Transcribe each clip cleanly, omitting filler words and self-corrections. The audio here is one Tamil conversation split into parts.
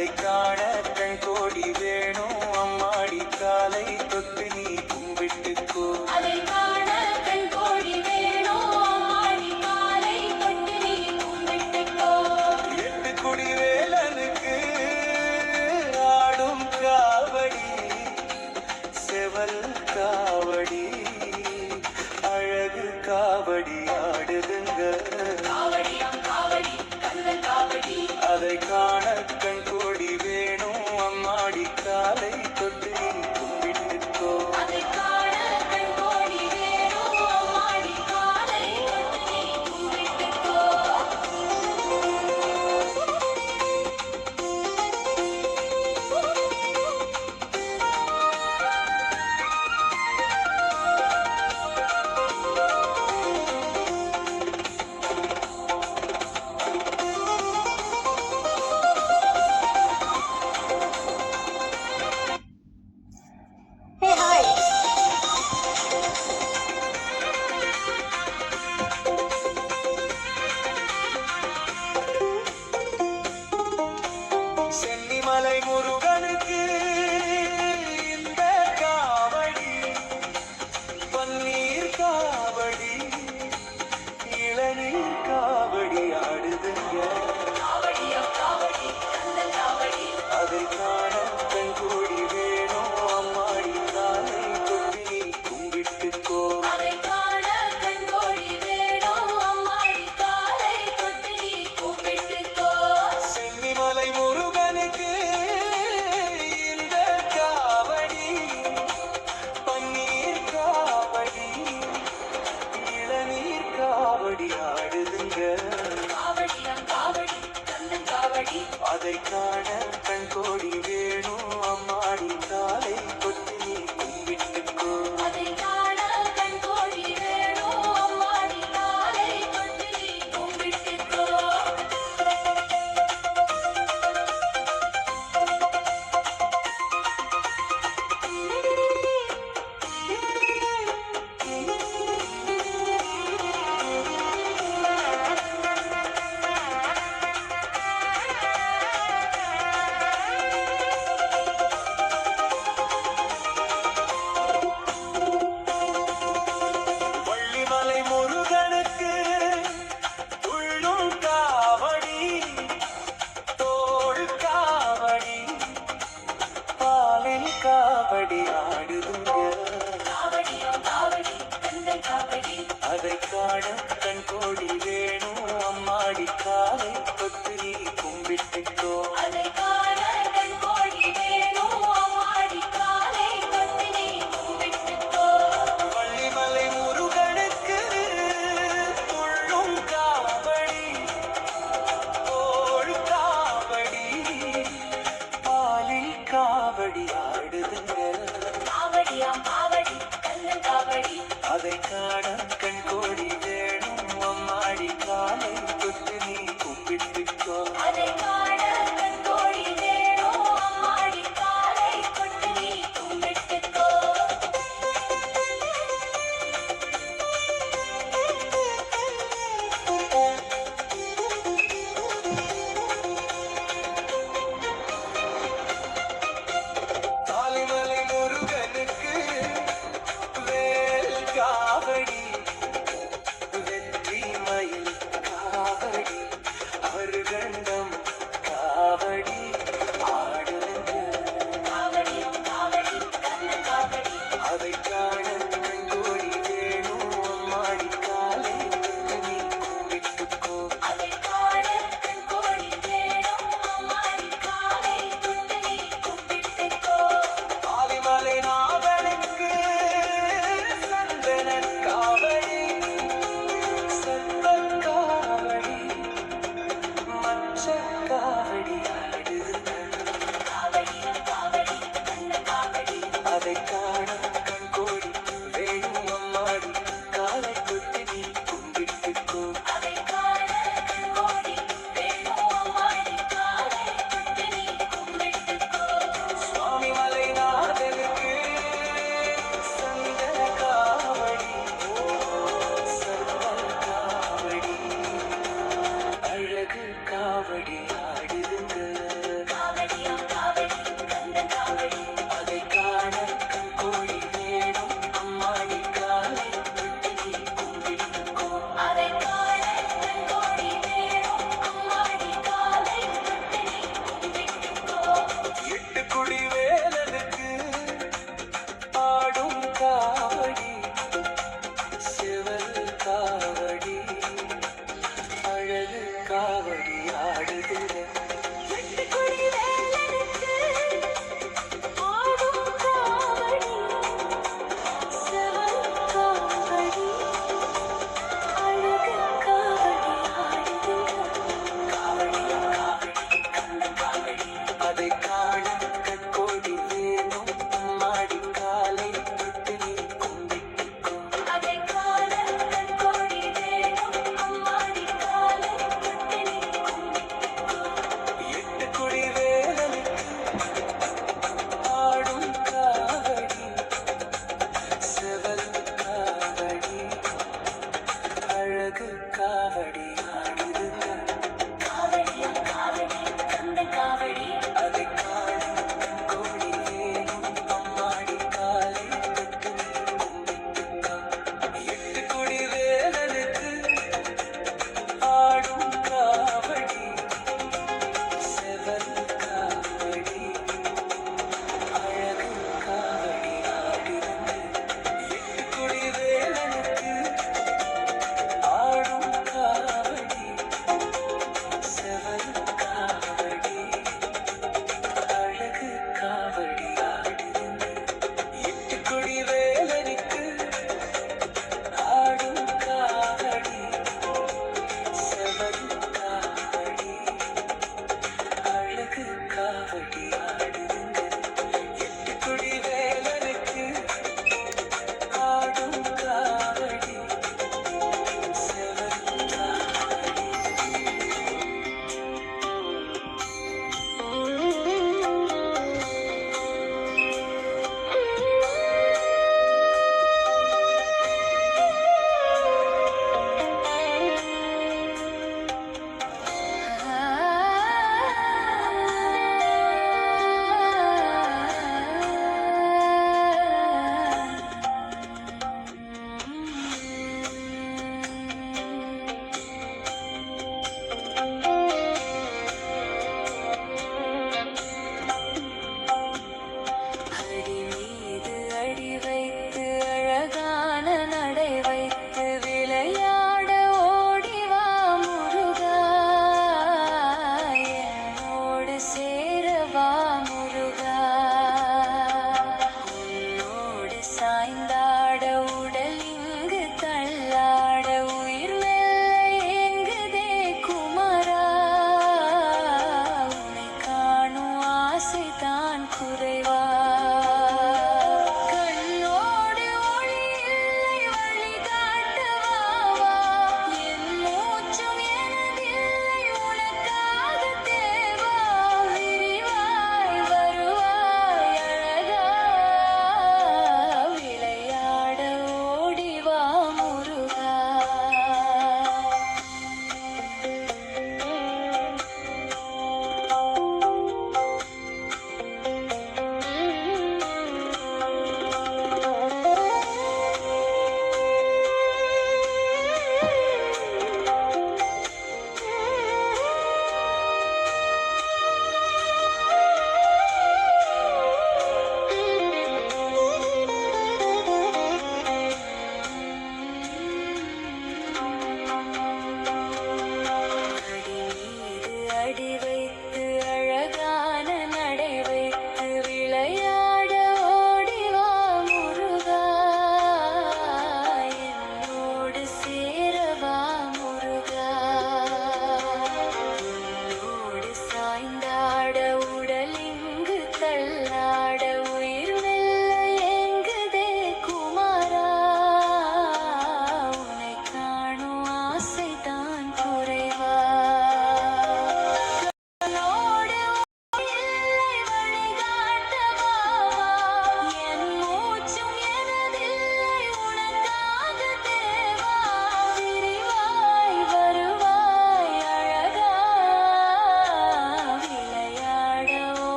அதை காண கண் கோடி வேணும் அம்மாடி காலை தொட்டு நீ கும்பிட்டுக்கோ. அதை காண கண் கோடி வேணும் அம்மாடி காலை தொட்டு நீ கும்பிட்டுக்கோ. எட்டு குடி வேலனுக்கு ஆடும் காவடி செவல் காவடி அழகு காவடி ஆடுதுங்க. காவடியாம் காவடி கண்ணன் காவடி. அதை காண கண் கோடி வேணும் அம்மாடி காலை தொட்டு நீ கும்பிட்டுக்கோ. அதை காண கண் கோடி வேணும் அம்மாடி காலை தொட்டு நீ கும்பிட்டுக்கோ. Hey, hi. சென்னிமலை முருகனுக்கு இந்த காவடி பன்னீர் காவடி இளநீர் காவடி ஆடுதுங்க. காவடியாம் காவடி கண்ணன் காவடி. அதை காண கண் கோடி வேணும் அம்மாடி காலை தொட்டு நீ கும்பிட்டுக்கோ. அதை காண கண் கோடி வேணும் அம்மாடி காலை தொட்டு நீ கும்பிட்டுக்கோ. சென்னிமலை முருகனுக்கு இந்த காவடி பன்னீர் காவடி இளநீர் காவடி ஆடுதுங்க. காவடியாம் காவடி கண்ணன் காவடி. அதை காண கண் கோடி வேணும் அம்மாடி காலை தொட்டு நீ கும்பிட்டுக்கோ. அதை காண கண் கோடி வேணும் அம்மாடி காலை தொட்டு நீ கும்பிட்டுக்கோ.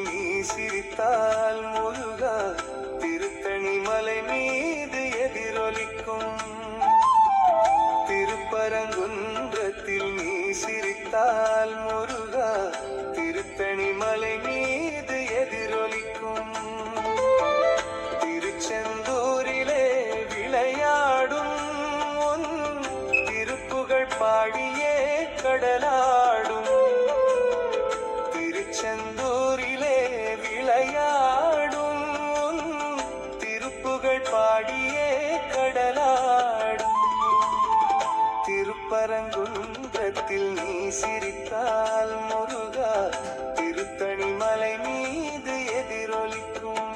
நீ சிரித்தால் முருகா திருத்தணி மலை மீது எதிரொலிக்கும். திருப்பரங்குன்றத்தில் நீ சிரித்தால் முருகா திருத்தணி மலை மீது எதிரொலிக்கும். திருச்செந்தூரிலே விளையாடும் உன் திருப்புகழ் பாடியே கடலாடும். திருச்செந்தூரிலே விளையாடும் உன் திருப்புகழ் பாடியே கடலாடும். திருப்பரங்குன்றத்தில் நீ சிரித்தால் முருகா திருத்தணி மலை மீது எதிரொலிக்கும்.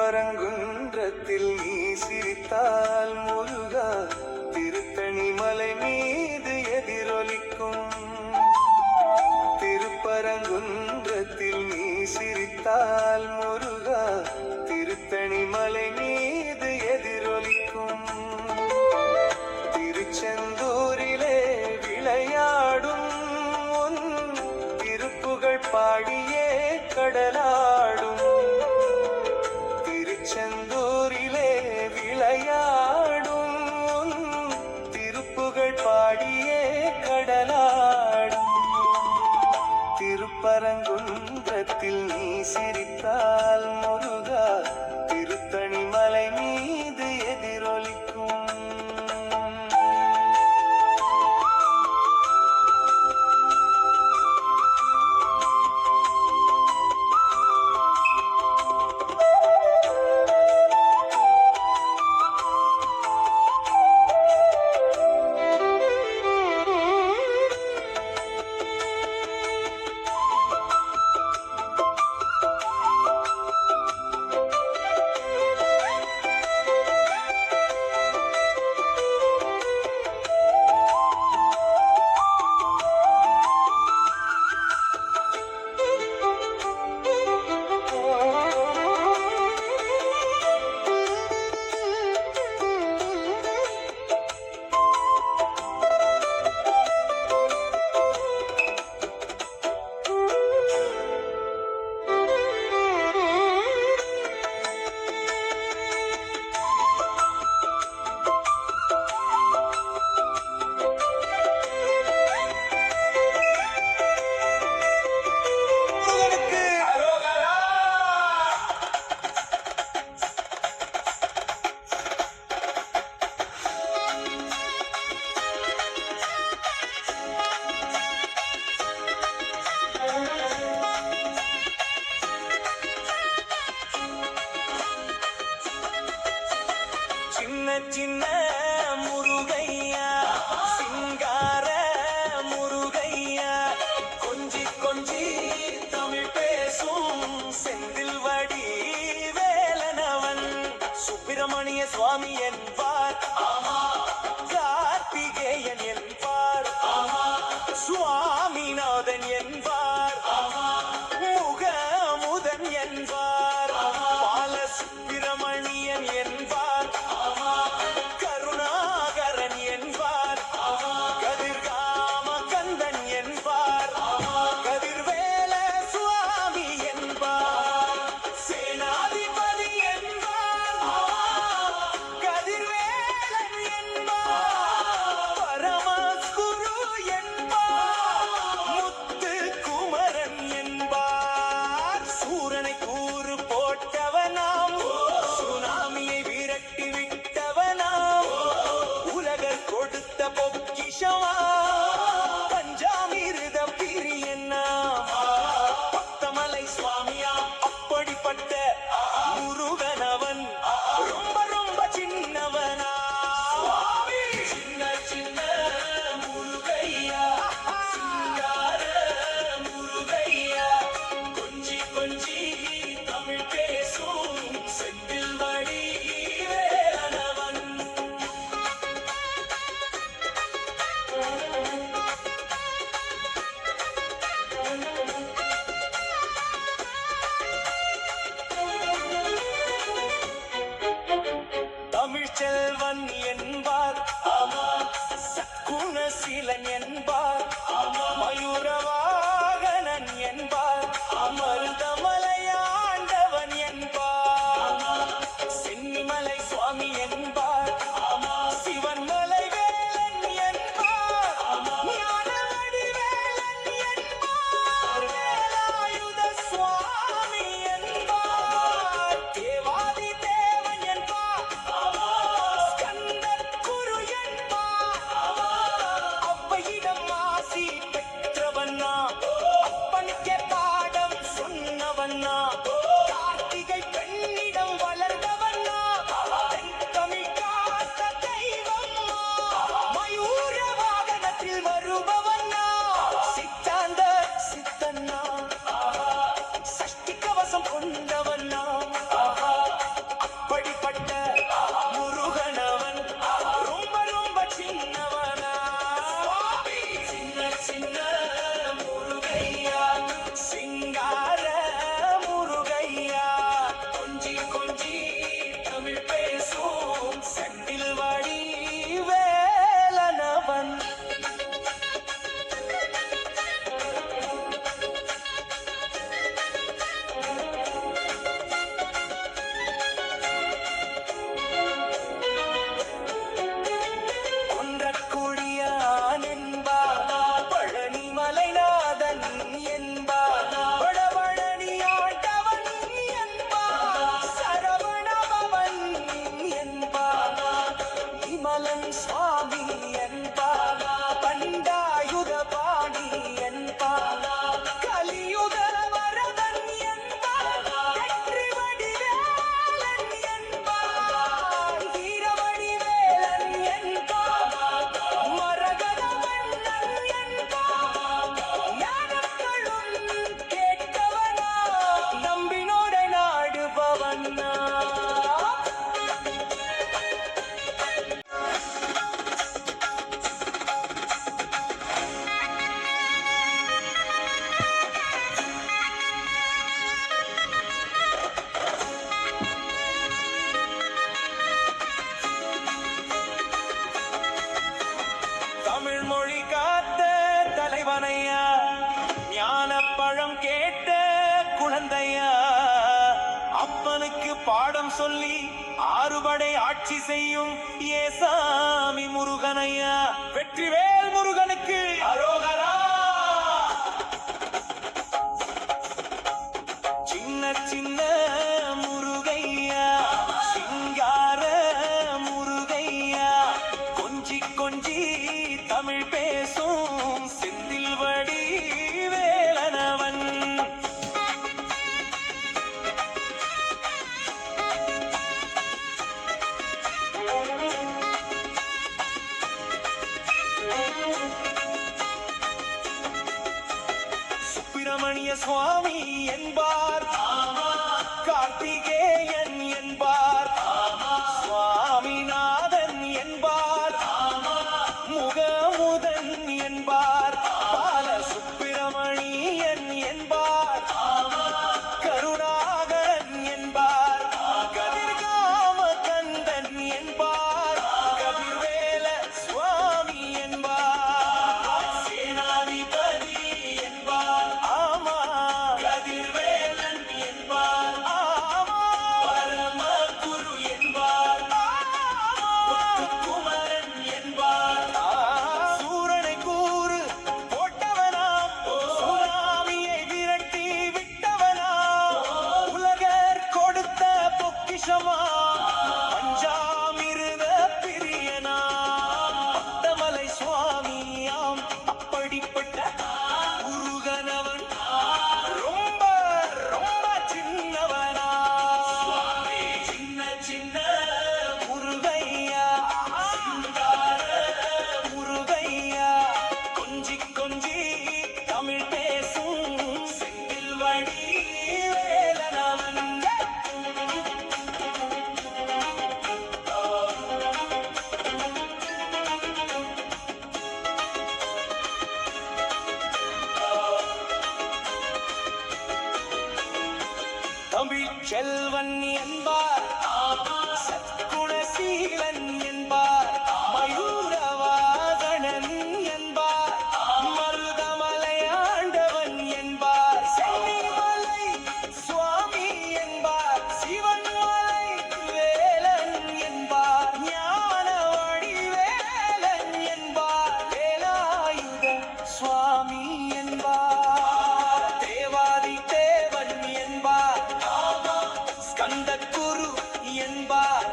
திருப்பரங்குன்றத்தில் நீ சிரித்தால் முருகா திருத்தணி மலை மீது எதிரொலிக்கும். திருப்பரங்குன்றத்தில் நீ சிரித்தால் முருகா திருத்தணி மலை மீது எதிரொலிக்கும். திருச்செந்தூரிலே விளையாடும் உன் திருப்புகழ் பாடியே கடலாடும். திருச்செந்தூரிலே விளையாடும் உன் திருப்புகழ் பாடியே கடலாடும். திருப்பரங்குன்றத்தில் நீ சிரித்தால் முருகா திருத்தணி மலை மீது எதிரொலிக்கும். சின்ன முருகையா சிங்கார முருகையா கொஞ்சி கொஞ்சி தமிழ் பேசும் செந்தில் வடி வேலனவன் சுப்பிரமணிய சுவாமி என்பார். கார்த்திகேயன் என்பார். சுவாமிநாதன் என்பார். முகமுதன் என்பார். பாலசுப்பிரமணியன் என்பார். கருணாகரன் என்பார். கதிர்காம கந்த இவனையா ஞானப்பழம் கேட்ட குழந்தையா அப்பனுக்கு பாடம் சொல்லி ஆறுபடை ஆட்சி செய்யும் ஏசாமி முருகனையா வெற்றிவேல் முருகனுக்கு அரோகரா. சின்ன சின்ன முருகையா சிங்கார முருகையா கொஞ்சி கொஞ்சி தமிழ் பேசும் செந்தில் வடி வேலனவன். சுப்பிரமணிய சுவாமி என்பார் கார்த்திகேயன் என்பார் சுவாமிநாதன் என்பார் முகமுதன் என்பார் பால சுப்பிரமணியன் என்பார் கருணாகரன் என்பார் கதிர்காம கந்தன் என்பார் கதிர்வேல சுவாமி என்பார் சேனாதிபதி என்பார் ஆமா கதிர்வேலன் என்பார் ஆமா பரமகுரு என்பார் குமரன் என்பார் சூரனை கூறு போட்டவனாம் சுனாமியை விரட்டி விட்டவனாம் உலகர் கொடுத்த பொக்கிஷமா பஞ்சாமிருத பிரியனாம் பக்தமலை சுவாமியாம் அப்படிப்பட்ட முருகனவன் ரொம்ப ரொம்ப சின்னவனா சின்ன சின்ன முருகையா சிங்கார முருகையா கொஞ்சி கொஞ்சி தமிழ் பேசும் செந்தில் வடி வேலனவன். தமிழ் செல்வன் என்பார் சத்குணசீலன் என்பார் மயூரவாகனன் என்பார் மருதமலை ஆண்டவன் என்பார் சென்னிமலை சுவாமி என்பார் சிவன்மலை வேலன் என்பார் ஞான வடிவேலன் என்பார் வேலாயுத சுவாமி என்பார் தேவாதி தேவன் என்பார் ஸ்கந்த குரு என்பார்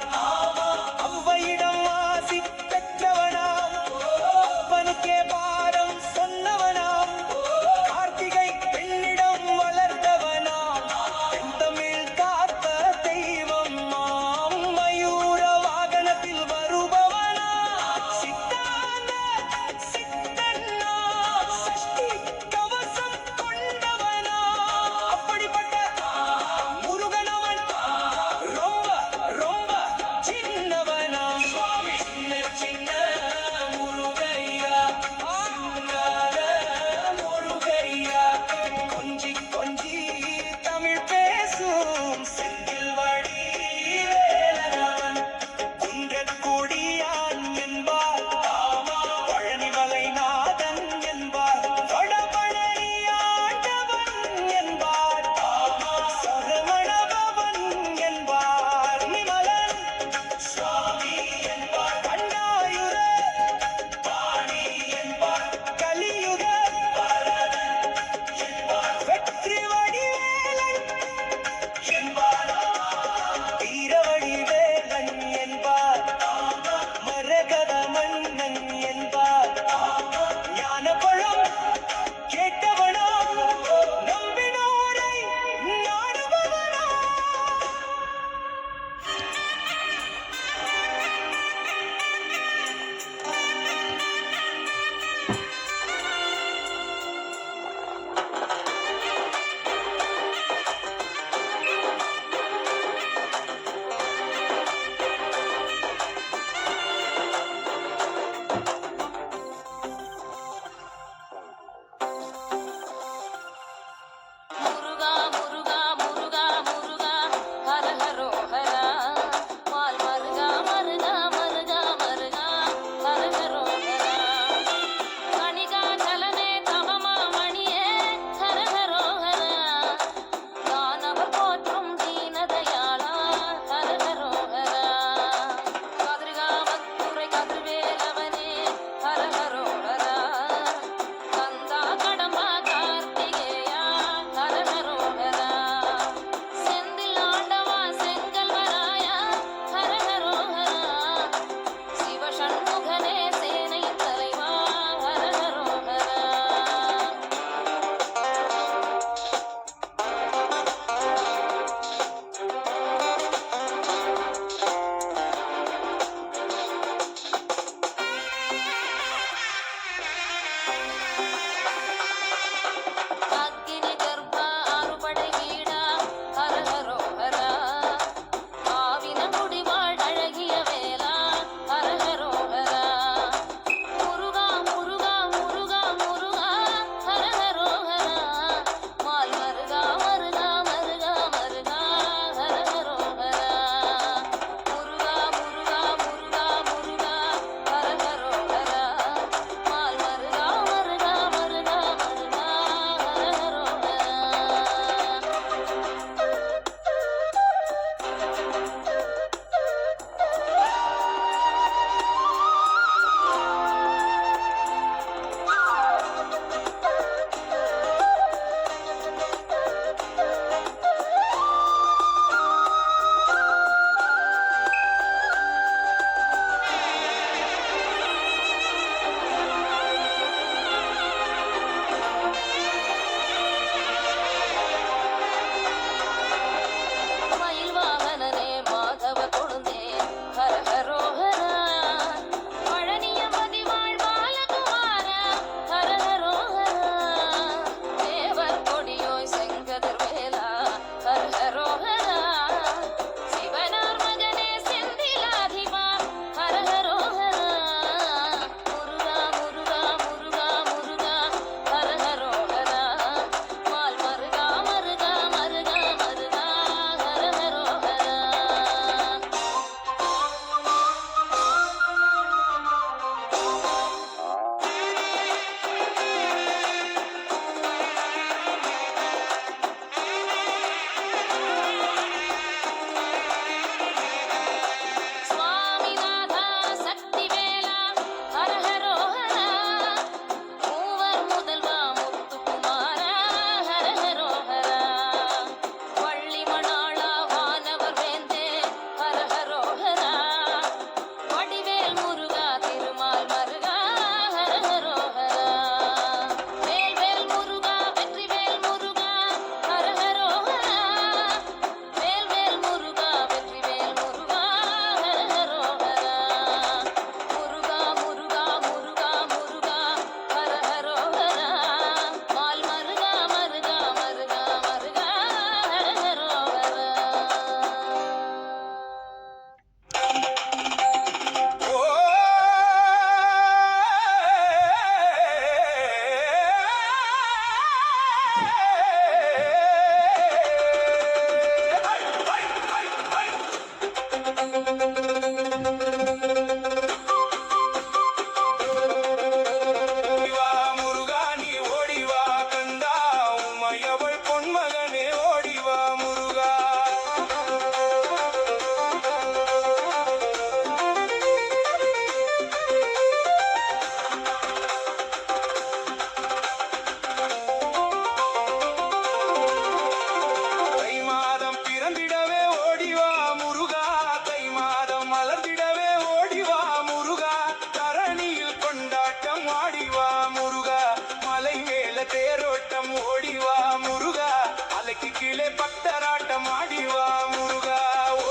தேரோட்டம் ஓடிவா முருகா, அலைக்கு கீழே பக்தராட்டம் ஆடிவா முருகா.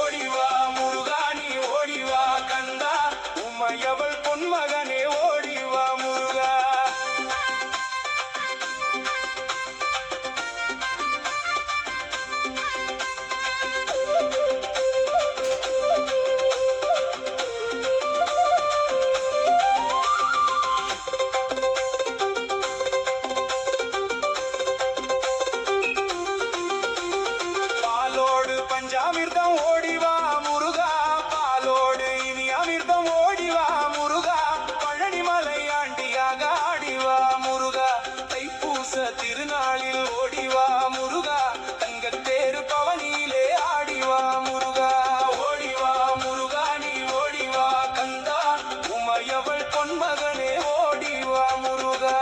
ஓடிவா முருகா நீ ஓடிவா கந்தா, உமையவள் பொன்மகனே ஓடிவா முருகா. பாலோடு பஞ்சாமிர்தம் ஓடிவா முருகா, பாலோடு இனி அமிர்தம் ஓடிவா முருகா. பழனிமலை ஆண்டியாக ஆடிவா முருகா, தைப்பூச திருநாளில் ஓடிவா முருகா. தங்கத்தேரு பவனியிலே ஆடிவா முருகா. ஓடிவா முருகா நீ ஓடிவா கந்தா, உமையவள் பொன்மகனே ஓடிவா முருகா.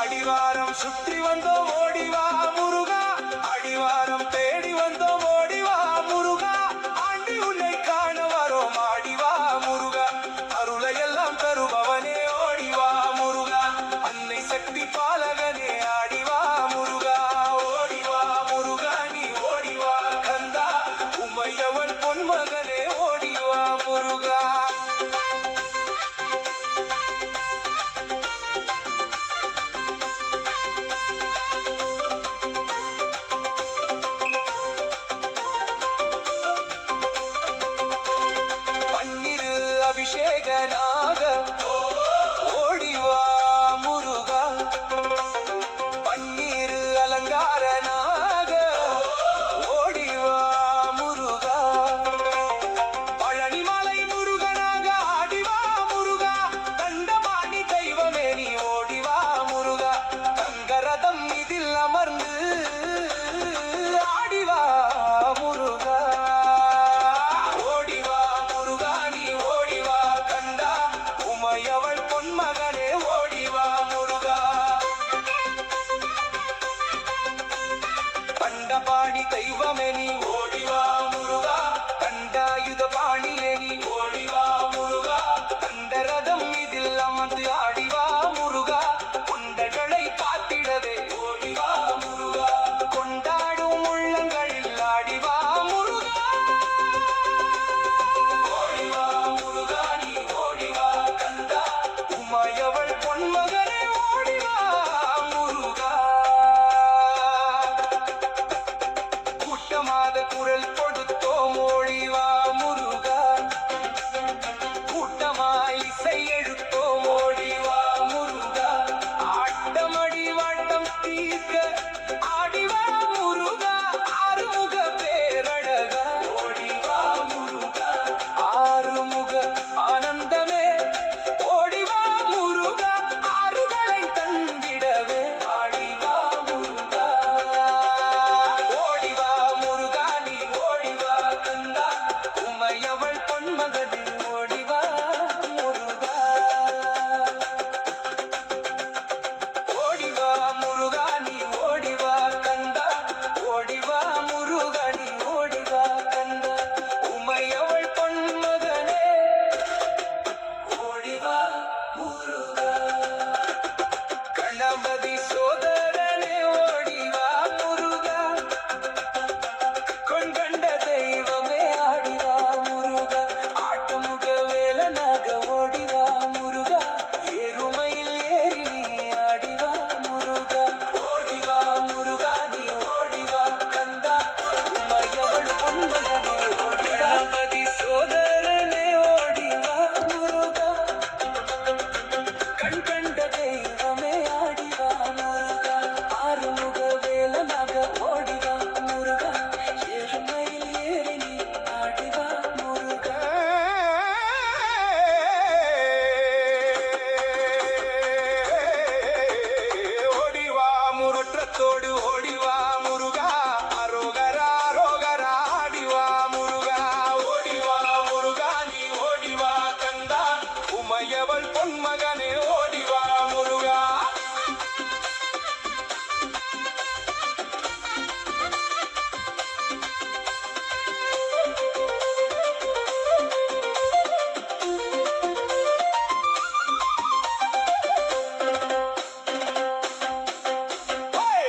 அடிவாரம் சுற்றி வந்தோம் ஓடிவா முருகா, அடிவாரம் தேடி வந்தோம் ஓடிவா முருகா. ஆண்டி உன்னை காண வரோம் ஆடிவா முருகா, அருளை எல்லாம் தருபவனே ஓடிவா முருகா. அன்னை சக்தி பாலகனே ஆடிவா முருகா. ஓடிவா முருகா நீ ஓடிவா கந்தா, உமையவன் பொன்மகனே ஓடிவா முருகா. பன்னிரு அபிஷேகனாக ஓடிவா முருகா, பன்னீரு அலங்காரனாக ஓடிவா முருகா. பழனிமலை முருகனாக ஆடிவா முருகா, தண்டபாணி தெய்வமே நீ ஓடிவா முருகா. தங்கரதம் இதில் அமர்ந்து ஆடிவா முருகா. ஓடிவா முருகா நீ ஓடிவா கந்தா, உமையவள் பொன்மகனே ஓடிவா முருகா.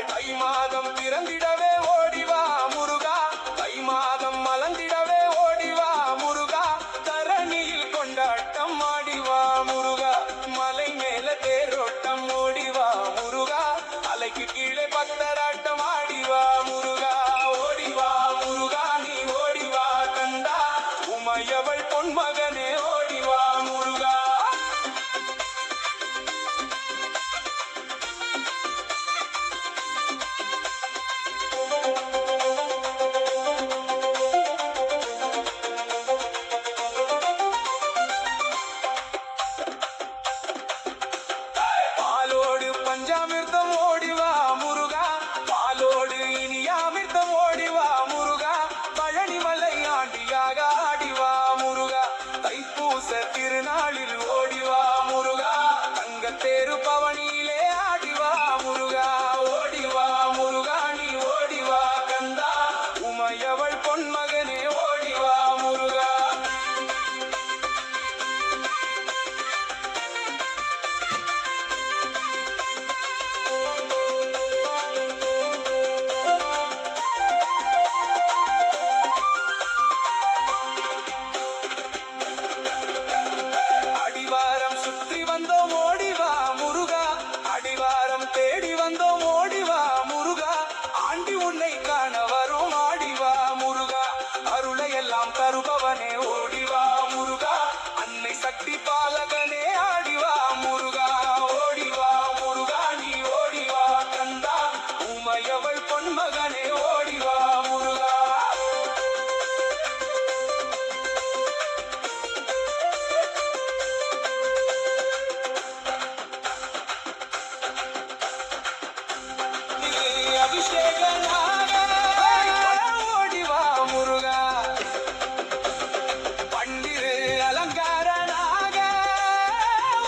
தை மாதம் பிறந்திடவே ஓடிவா முருகா, தை மாதம் மலர்ந்திடவே ஓடிவா முருகா, தரணியில் கொண்டாட்டம் ஆடிவா முருகா, மலை மேல தேரோட்டம் ஓடிவா முருகா, அலைக்கு கீழே பக்தராட்டம் ஆடிவா முருகா. ஓடிவா முருகா நீ ஓடிவா கந்தா, உமையவள் பொன்மகனே ஓடிவா முருகா. பாலோடு பஞ்சாமிர்தம் ஓடிவா முருகா, பாலோடு இனியாமிர்தம் ஓடிவா முருகா, பழனிமலை ஆண்டியாக ஆடிவா முருகா, தைப்பூச திருநாளில் ஓடிவா முருகா, தங்கத்தேரு பவனியிலே ஆடிவா முருகா. ஓடிவா முருகா நீ ஓடிவா கந்தா, உமையவள் பொன்மகனே ஓடிவா முருகா. அடிவாரம் சுற்றி வந்தோம் ஓடிவா முருகா, அடிவாரம் தேடி வந்தோம் ஓடிவா முருகா, ஆண்டி உன்னை காண வரும் ஆடிவா முருகா, அருளை எல்லாம் தருபவனே ஓடிவா முருகா, அன்னை சக்தி பாலகனே ஆடிவா முருகா. ஓடிவா முருகா நீ ஓடிவா கந்தா, உமையவள் பொன்மகனே ஓடிவா முருகா. அபிஷேகனாக ஓடிவா முருகா, பன்னிரு அலங்காரனாக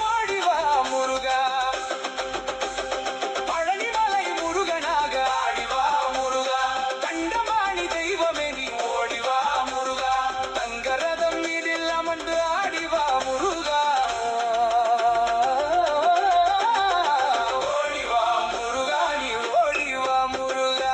ஓடிவா முருகா, பழனிமலை முருகனாக ஆடிவா முருகா, கண்டமாணி தெய்வமே நீ ஓடிவா முருகா, தங்கரதம் மீதில் அமர்ந்து ஆடிவா முருகா. ஓடிவா முருகா நீ ஓடிவா முருகா.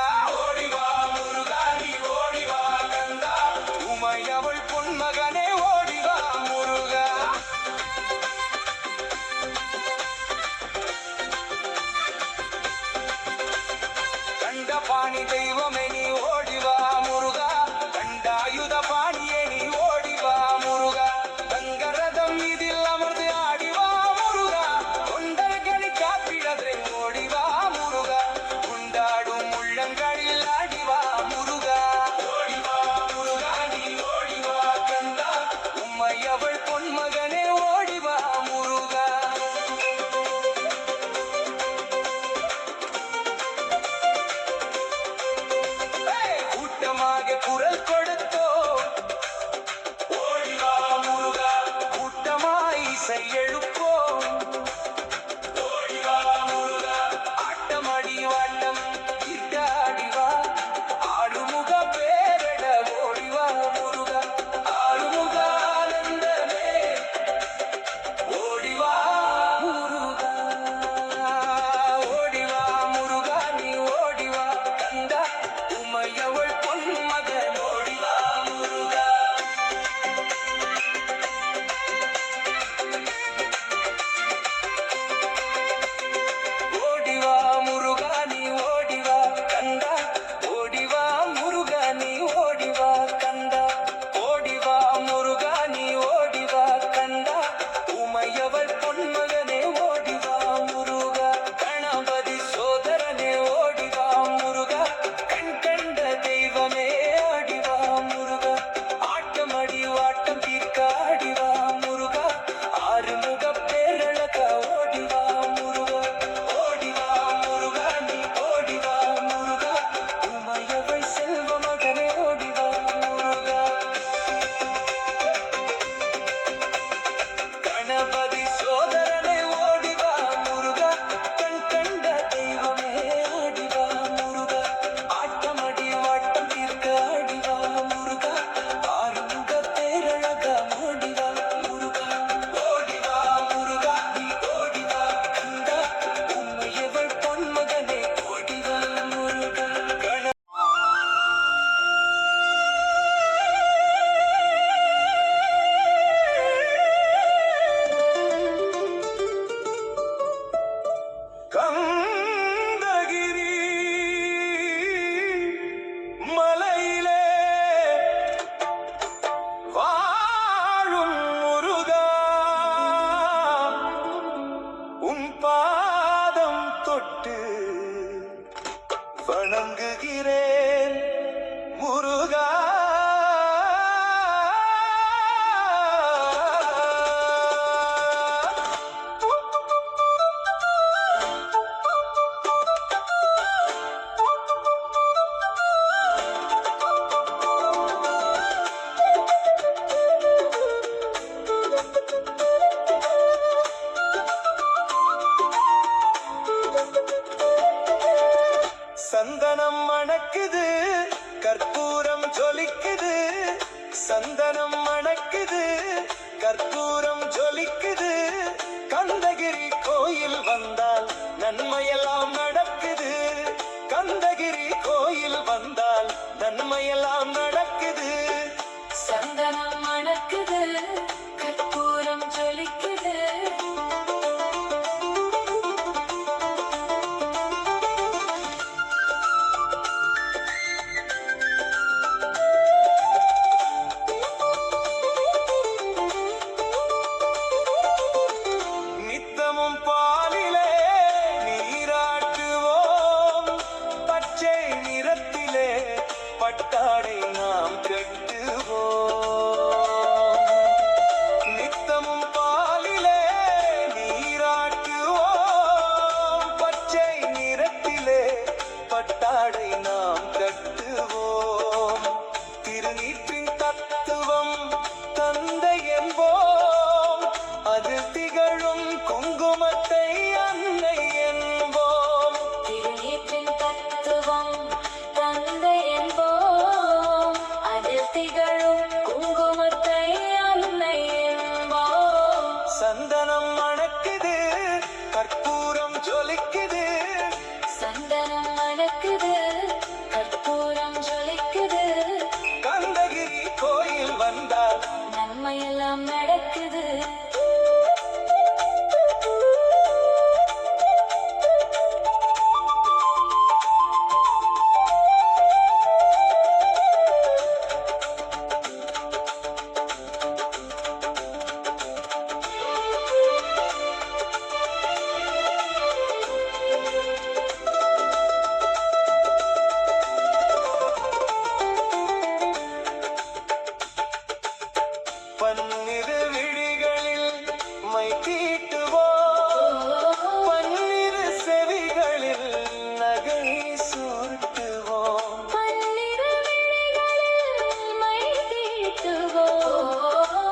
சந்தனம் மணக்குது கற்பூரம் ஜொலிக்குது சந்தனம் மணக்குது கற்பூரம் ஜொலிக்குது கந்தகிரி கோயில் வந்தால் நன்மையெல்லாம் நடக்குது பன்னிரு விழிகளில் மை தீட்டுவோம் பன்னிரு செவிகளில் நகை சூட்டுவோம் பன்னிரு விழிகளில் மை தீட்டுவோம்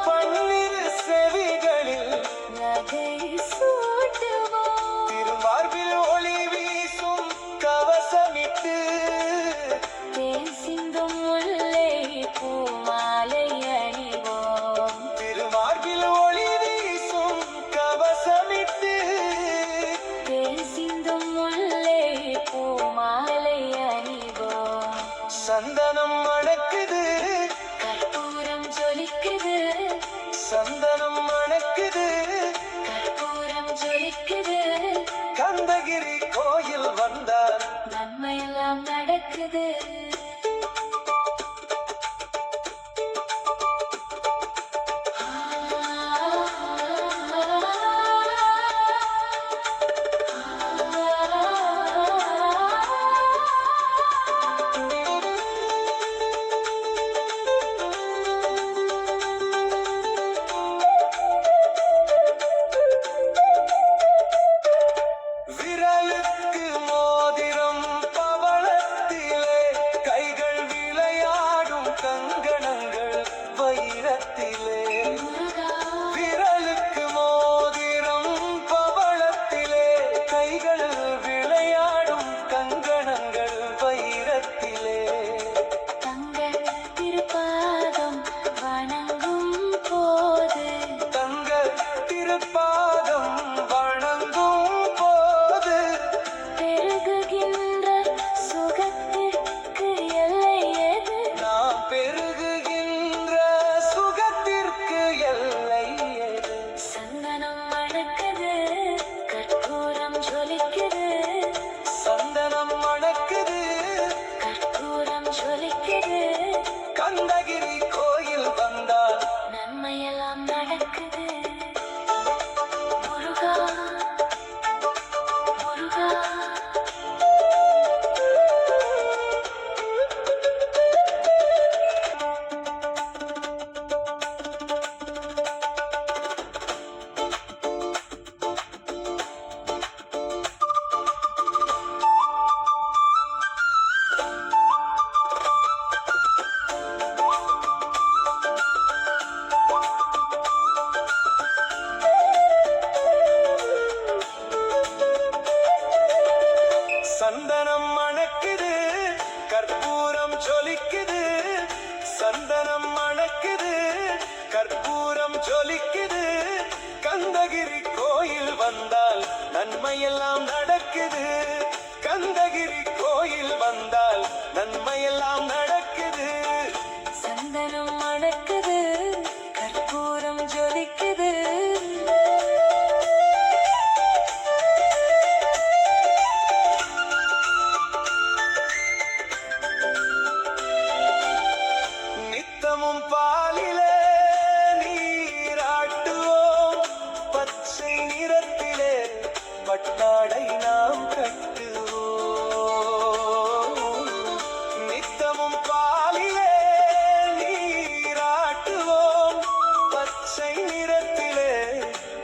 பன்னிரு செவிகளில் நகை சூட்டுவோம் திருமார்பில் ஒளி வீசும் கவசமிட்டு தேன் சிந்தும் முல்லை பூமாலை அணிவோம் திருமார்பில் ஒளி வீசும் கவசமிட்டு தேன் சிந்தும் முல்லை பூமாலை அணிவோம் சந்தனம் மணக்குது கற்பூரம் ஜொலிக்குது சந்தனம் மணக்குது கற்பூரம் ஜொலிக்குது கந்தகிரி கோயில் வந்தார் நன்மையெல்லாம் நடக்குது விரலுக்கு மோதிரம் பவளத்திலே கைகள் விளையாடும் கங்கணங்கள் வைரத்திலே விரலுக்கு மோதிரம் பவளத்திலே கைகள் விளையாடும் கங்கணங்கள் வைரத்திலே தங்கள் திருப்பாதம் வணங்கும் போது தங்க திருப்பாதம் வணங்கும் போது பெருகுகின்ற சுகத்திற்கு எல்லை எது நாம் பெருகுகின்ற சுகத்திற்கு எல்லை ஏது? சந்தனம் மணக்குது கற்பூரம் ஜொலிக்குது சந்தனம் மணக்குது கற்பூரம் ஜொலிக்குது கந்தகிரி கோயில் வந்தால் நன்மையெல்லாம் நடக்குது முருகா முருகா சந்தனம் மணக்குது கற்பூரம் ஜொலிக்குது சந்தனம் மணக்குது கற்பூரம் ஜொலிக்குது கந்தகிரி கோயில் வந்தால் நன்மையெல்லாம் நடக்குது கந்தகிரி கோயில் வந்தால் நன்மையெல்லாம் நடக்குது சந்தனம் மணக்குது கற்பூரம் ஜொலிக்குது நித்தமும் பாலிலே நீராட்டுவோம் பச்சை நிறத்திலே பட்டாடை நாம் கட்டுவோம் நித்தமும் பாலிலே நீராட்டுவோம் பச்சை நிறத்திலே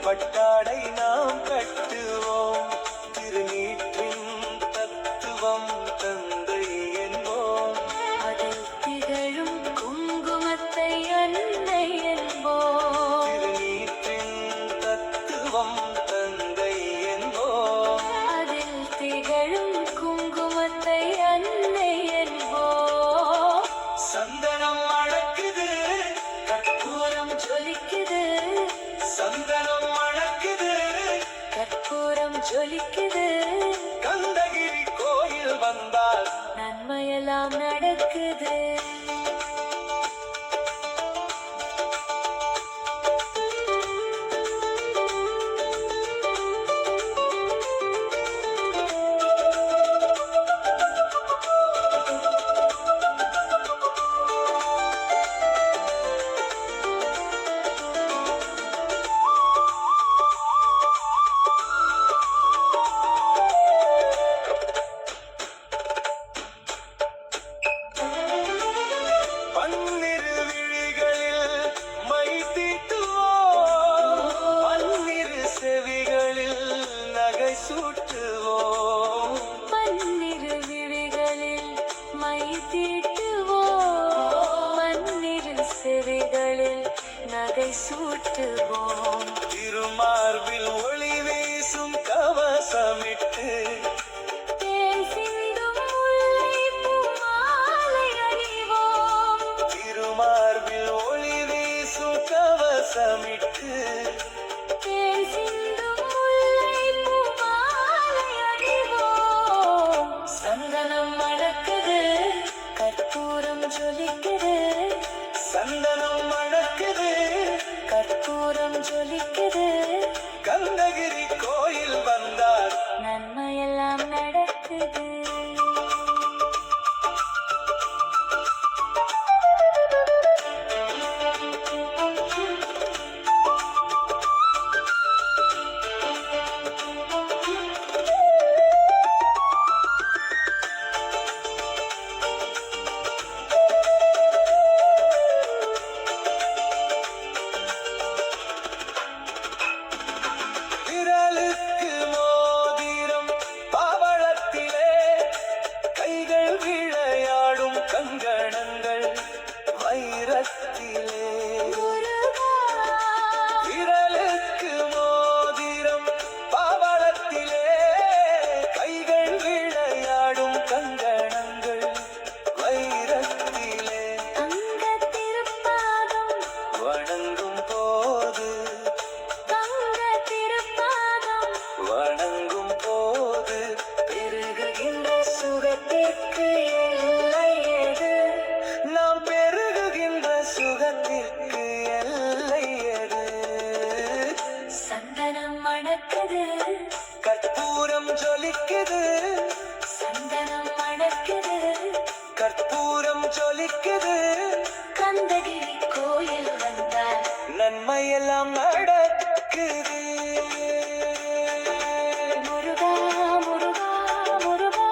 பட்டாடை நாம் கட்டுவோம் திருநீற்றின் தத்துவம் தந்தை என்போம் அதில் திகழும் குங்குமத்தை அன்னை என்போம் திருநீற்றின் தத்துவம் தந்தை என்போம் அதில் திகழும் குங்குமத்தை அன்னை என்போம் சந்தனம் மணக்குது கற்பூரம் ஜொலிக்குது சந்தனம் ஜொலிக்குது. கந்தகிரி கோயில் வந்தால் நன்மையெல்லாம் நடக்குது. பன்னிரு விழிகளில் மை தீட்டுவோம், பன்னிரு செவிகளில் நகை சூட்டுவோம். பன்னிரு விழிகளில் மை தீட்டுவோம், பன்னிரு செவிகளில் நகை சூட்டுவோம். திருமார்பில் ஒளி வீசும் கவசமிட்டு தேன் சிந்தும் முல்லைப்பூ மாலை அணிவோம். திருமார்பில் ஒளி வீசும் கவசமிட்டு தேன் சிந்தும் முல்லைப்பூ மாலை அணிவோம். சந்தனம் மணக்குது, கற்பூரம் ஜொலிக்குது. சந்தனம் மணக்குது, கற்பூரம் ஜொலிக்குது. கந்தகிரி கோயில் வந்தார் நன்மையெல்லாம் நடக்குது. விரலுக்கு மோதிரம் பவளத்திலே, கைகள் விளையாடும் கங்கணங்கள் வைரத்திலே. முருகா, விரலுக்கு மோதிரம் பவளத்திலே, கைகள் விளையாடும் கங்கணங்கள் வைரத்திலே. தங்கத் திருப்பாதம், வணங்கும் போது தங்கத் திருப்பாதம், வணங்கும் போது பெருகுகின்ற சுகத்திற்கு எல்லை ஏது? நாம் பெருகுகின்ற சுகத்திற்கு எல்லை எது? சந்தனம் மணக்குது, கற்பூரம் ஜொலிக்குது, சந்தனம் மணக்குது. கற்பூரம் ஜொலிக்குது. கந்தகிரி கோயில் வந்தால் நன்மையெல்லாம் நடக்குது. முருகா, முருகா, முருகா.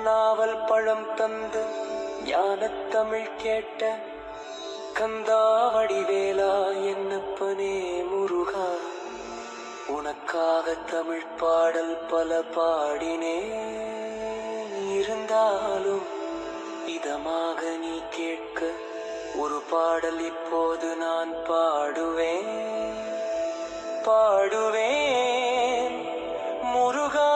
நாவல் பழம் தந்து ஞானத் தமிழ் கேட்ட கந்தாவடிவேலா என்னப்பனே முருகா, உனக்காக தமிழ் பாடல் பல பாடினேன். இருந்தாலும் இதமாக நீ கேட்க ஒரு பாடல் இப்போது நான் பாடுவேன், பாடுவேன் முருகா.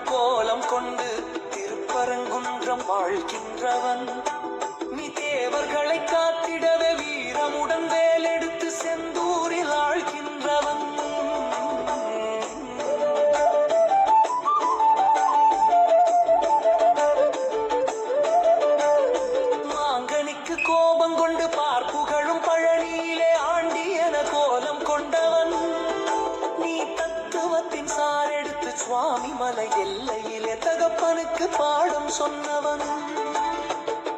கோலம் கொண்டு திருப்பரங்குன்றம் வாழ்கின்றவன். நீ தேவர்களை காத்திடவே வீரமுடன் வேலெடுத்து செந்தூரில் ஆழ்கின்றவன். மாங்கனிக்கு கோபம் கொண்டு பார்ப்புகழும் பழனியிலே ஆண்டி என கோலம் கொண்டவன். நீ தத்துவத்தின் சாரெடுத்து சுவாமி மலை எல்லையிலே தகப்பனுக்கு பாடம் சொன்னவன்.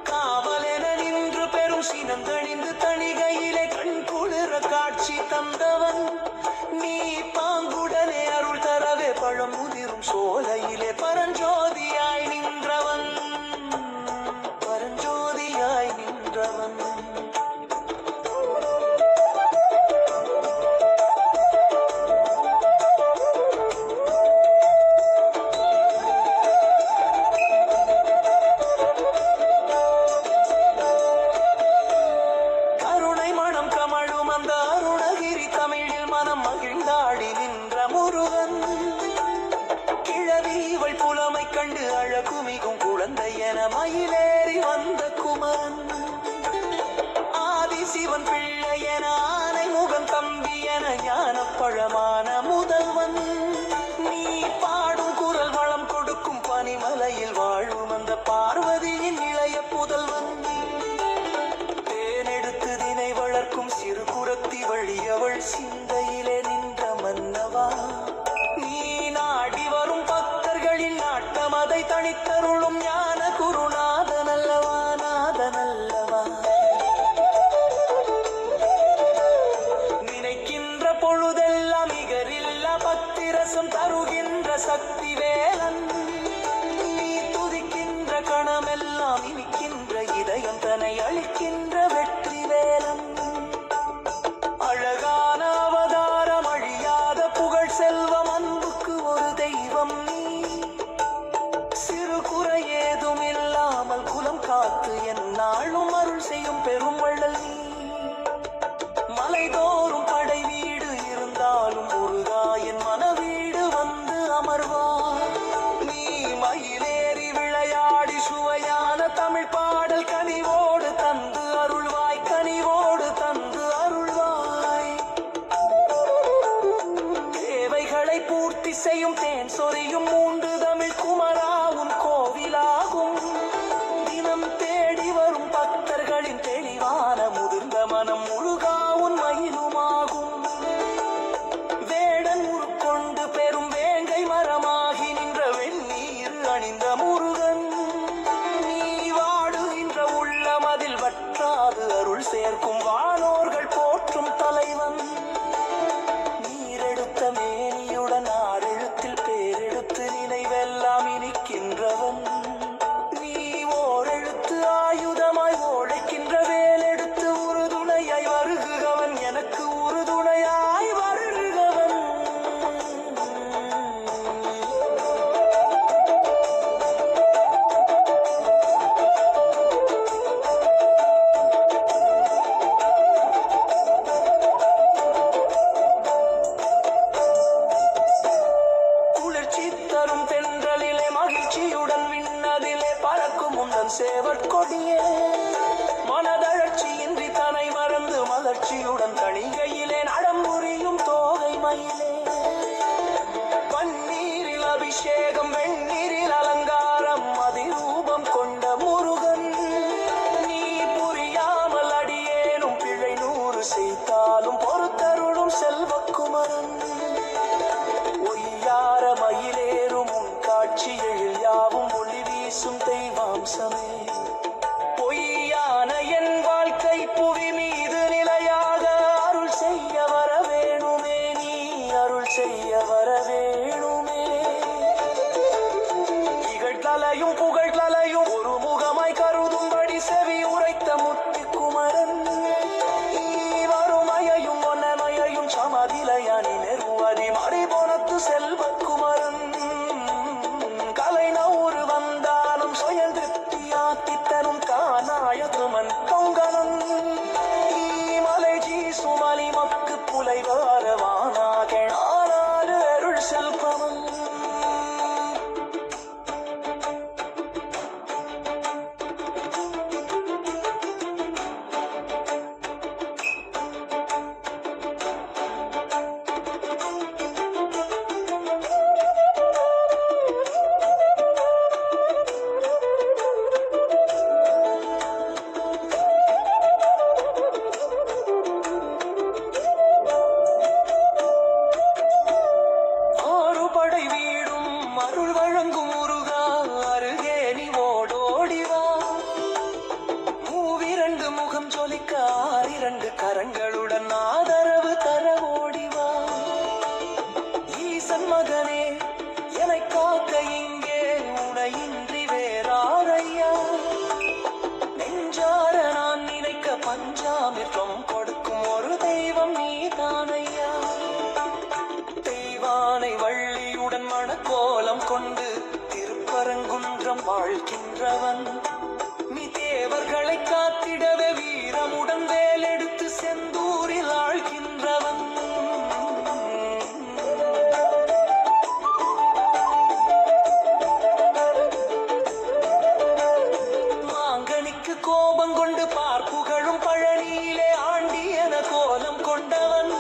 காவலென நின்று பெரும் சினந்தணிந்து தணிகையிலே கண் குளிர காட்சி தந்தவன். நீ பாங்குடனே அருள் தரவே பழம் முதிரும் சோலையிலே பரஞ்சோதியாய் நின்றவன். பரஞ்சோதியாய் நின்றவன். கருணை மனம் கமழும் அந்த அருணகிரி தமிழில் மனம் மகிழ்ந்தாடி நின்ற முருகன். கிழவி இவள் புலமை கண்டு அழகுமிகும் குழந்தை என மயிலேறி வந்த குமரன். ஆதி சிவன் பிள்ளை என ஆனை முகம் தம்பி என ஞான பழமான முதல்வன். நீ பாடும் குரல் வளம் கொடுக்கும் பனிமலையில் வாழும் அந்த பார்வதியின் இளைய புதல்வன். தேனெடுத்து தினை வளர்க்கும் சிறு குரத்தி வழியவள் சிந்தையிலே நின்ற மன்னவா. நீ நாடி வரும் பக்தர்களின் நாட்டம் அதை தனித்தருளும் ஞான குருநாதன் அல்லவா, நாதன் அல்லவா. நினைக்கின்ற பொழுதெல்லாம் நிகரில்லா பக்திரசம் தருகின்ற சக்தி வேலன். நீ துதிக்கின்ற கணமெல்லாம் இனிக்கின்ற இதயம் தன்னை அளிக்கின்ற வெற்றி வேலன். அழகான அவதாரம் அழியாத புகழ் செல்வம் அன்புக்கு ஒரு தெய்வம் நீ. சிறு குறை ஏதும் இல்லாமல் குலம் காத்து எந்நாளும் அருள் செய்யும் பெரும் வள்ளல் நீ. மலைதோறும் படை வீடு இருந்தாலும் முருகா என் மனவீடு வந்து அமர்வார். நீ மயிலேறி விளையாடி சுவையான தமிழ் பாடல் கனிவோடு தந்து அருள்வாய், கனிவோடு தந்து அருள்வாய். தேவைகளை பூர்த்தி செய்யும் தேன் சொரியும் மூன்று தமிழ் குமரா உன் கோவிலாகும். தினம் தேடி வரும் பக்தர்களின் தெளிவான முதிர்ந்த மனம் முருகா உன் மயிலுமாகும். வேடன் உருக்கொண்டு பெரும் வேங்கை மரமாகி நின்ற வெந்நீர் அணிந்த முருகன். நீ வாடுகின்ற உள்ளம் அதில் வற்றாது அருள் சேர்க்கும் வானோர்கள் போற்றும் தலைவன். நீரெடுத்த மேனியுடன் ஆறெழுத்தில் பேரெடுத்து நினைவெல்லாம் இனிக்கின்றவன். நீ ஓரெழுத்து ஆயுதமாய் ஓழைக்கின்ற வேலெடுத்து உறுதுணையாய் வருகுகவன். எனக்கு உறுதுணையாய் வருகுகவன். குளிர்ச்சி தரும் தென்றலிலே மகிழ்ச்சியுடன் விண்ணதிலே பறக்கும் உந்தன் சேவற் கொடியே. மனதழற்சியின்றி தனை மறந்து மலர்ச்சியுடன் தணிகையிலே நடம் புரியும் தோகை மயிலே. பன்னீரில் அபிஷேகம் வெந்நீரில் அலங்காரம் அதிரூபம் கொண்ட முருகன். நீ புரியாமல் அடியேனும் பிழை 100 செய்தாலும் பொறுத்தருளும் செல்வக்குமரன். ஒய்யார மயிலேறும் உன் காட்சி எழில் யாவும் ஒளி வீசும் தெய்வாம்சமே. பொய்யான என் வாழ்க்கை புவி மீது நிலையாக அருள் செய்ய வர வேணுமே. நீ அருள் செய்ய வர வேணுமே. இகழ்தலையும் புகழ்தலையும் ஒரு முகமாய் கருதும்படி செவி உரைத்த முத்தி குமரன். நீ வறுமையையும் ஒன்னமையையும் சமதிலையானி நெருவதி மறிபோனத்து செல்வக்குமரன். கலை நூறு வந்தாலும் சுயல் திருப்தியாக்கி தரும் காநாயகுமன் பொங்கலன். மலை ஜீ சுமலி மக்கு புலைவாரவானாக ஆனாறு அருள் செல்பவன். மகனே என்னை காக்க இங்கே உனையின்றி வேறாரையா நெஞ்சார நான் நினைக்க பஞ்சாமிர்தம் கொடுக்கும் ஒரு தெய்வம் நீதானையா தெய்வானை வள்ளியுடன் மணக்கோலம் கொண்டு திருப்பரங்குன்றம் வாழ்கின்றவன் நீ தேவர்களை காத்திடவே வீரமுடன் வேலெடுத்து செந்தூரில் ஆழ்கின்றவன் மாங்கனிக்கு கோபம் கொண்டு பார்ப்புகழும் பழனியிலே ஆண்டி என கோலம் கொண்டவன்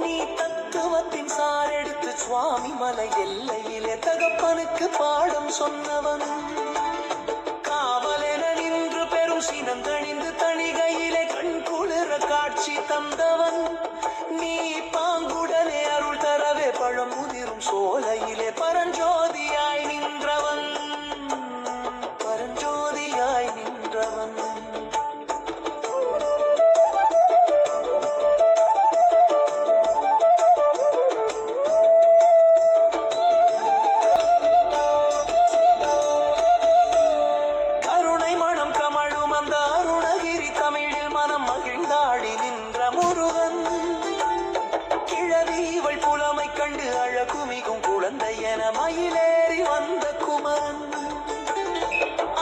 நீ தத்துவத்தின் சாரெடுத்து சுவாமி மலை எல்லையிலே தகப்பனுக்கு பாடம் சொன்னவன் காவலென நின்று பெரும் சினந்தணிந்து தணிகையிலே கண் குளிர காட்சி தந்தவன் நீ பாங்குடனே அருள் தரவே பழம் முதிரும் சோலையிலே பரஞ்சோதியாய் நின்றவன் பரஞ்சோதியாய் நின்றவன் கருணை மனம் கமழும் அந்த அருணகிரி தமிழில் மனம் மகிழ்ந்தாடி நின்ற முருகன் கிழவி இவள் புலமை கண்டு அழகுமிகும் குழந்தை என மயிலேறி வந்த குமரன்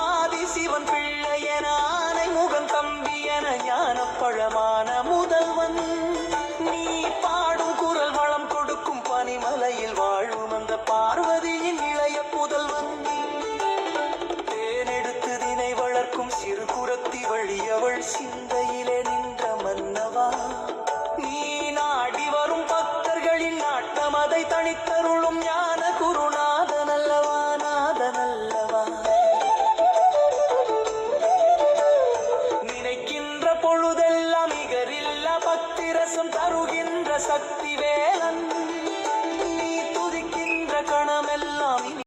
ஆதி சிவன் பிள்ளை என ஆனை முகன் தம்பி என ஞானப்பழமான முதல்வன் நீ பாடும் குரல் வளம் கொடுக்கும் பனிமலையில் வாழும் அந்த பார்வதியின் இளைய புதல்வன் தேனெடுத்து தினை வளர்க்கும் சிறு குரத்தி வழியவள் சிந்தையிலே நின்ற மன்னவா நீ நாடி வரும் பக்தர்களின் நாட்டம் அதை தனித்தருளும் ஞான குருநாதனல்லவா நாதனல்லவா நினைக்கின்ற பொழுதெல்லாம் நிகரில்லா பக்தி ரசம் தருகின்ற சக்தி